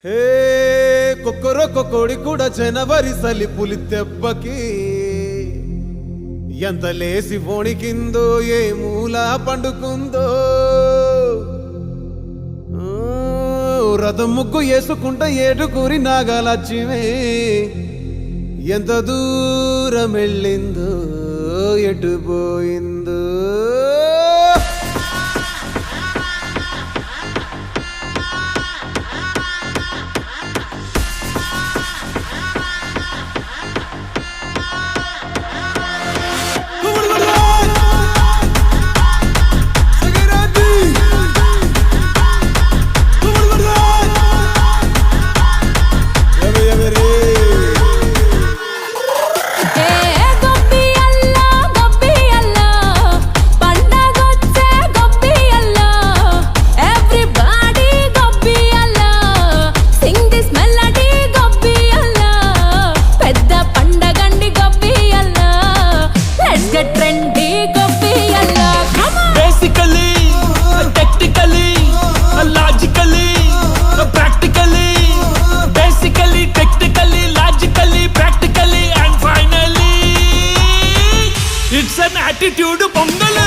హే కొక్కరొక్క కోడి కూడా జనవరి సలి పులి దెబ్బకి ఎంత లేసి వణికిందో ఏ మూల పండుకుందో రథం ముగ్గు వేసుకుంట ఏడుకూరి నాగలక్ష్మి ఎంత దూరం వెళ్ళిందో ఎటు పోయిందో attitude Pongal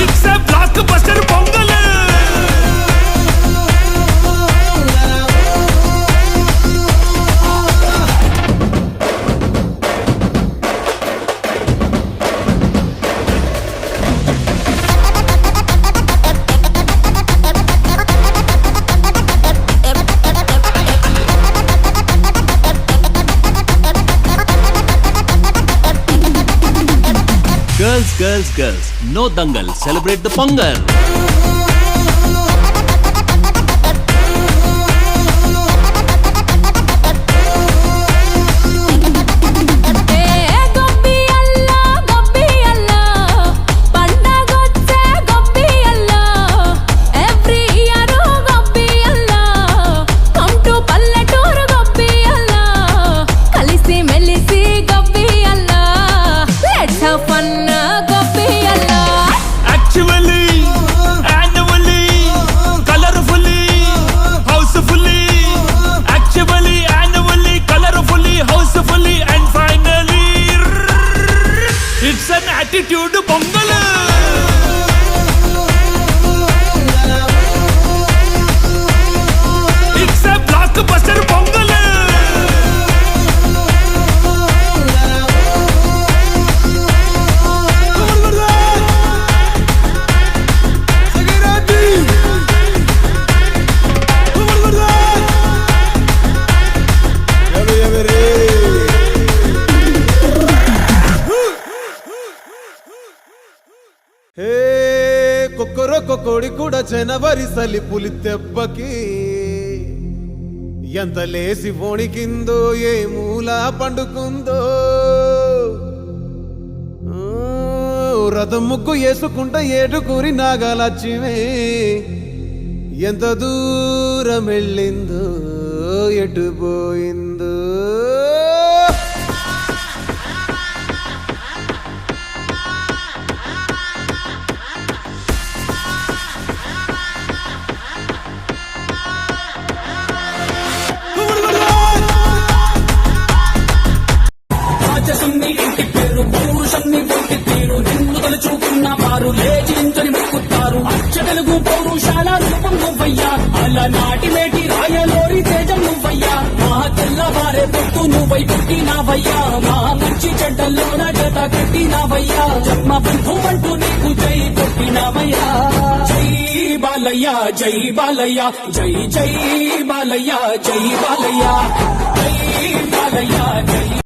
it's a blockbuster Pongal Girls, girls, girls, no dangal, celebrate the Pongal. attitude Pongal it's a blockbuster Pongal hey కొక్కరొక్క కోడి కూడా జనవరి సలి పులి దెబ్బకి ఎంత లేసి వణికిందో ఏ మూల పండుకుందో రథం ముగ్గు వేసుకుంట ఏడుకూరి నాగలక్ష్మి ఎంత దూరం వెళ్ళిందో ఎటు పోయిందో ఇంటి పేరు పౌరుషన్ని పొంది తీరు నిన్ను తలుచుకున్న వారు లేచించని మొక్కుతారు అచ్చ తెలుగు పౌరుషాల రూపం నువ్వయ్యా అలనాటి మేటి రాయలోరి తేజం నువ్వయ్యా మా తెల్లవారే పొత్తు నువ్వై పుట్టినావయ్యా మా మంచి చెడ్డల్లోన జత కట్టినావయ్యా జన్మ బంధు అంటూ నీకు జై కొట్టినావయ్యా జై బాలయ్య జై బాలయ్య జై జై బాలయ్య జై బాలయ్య జై బాలయ్య జై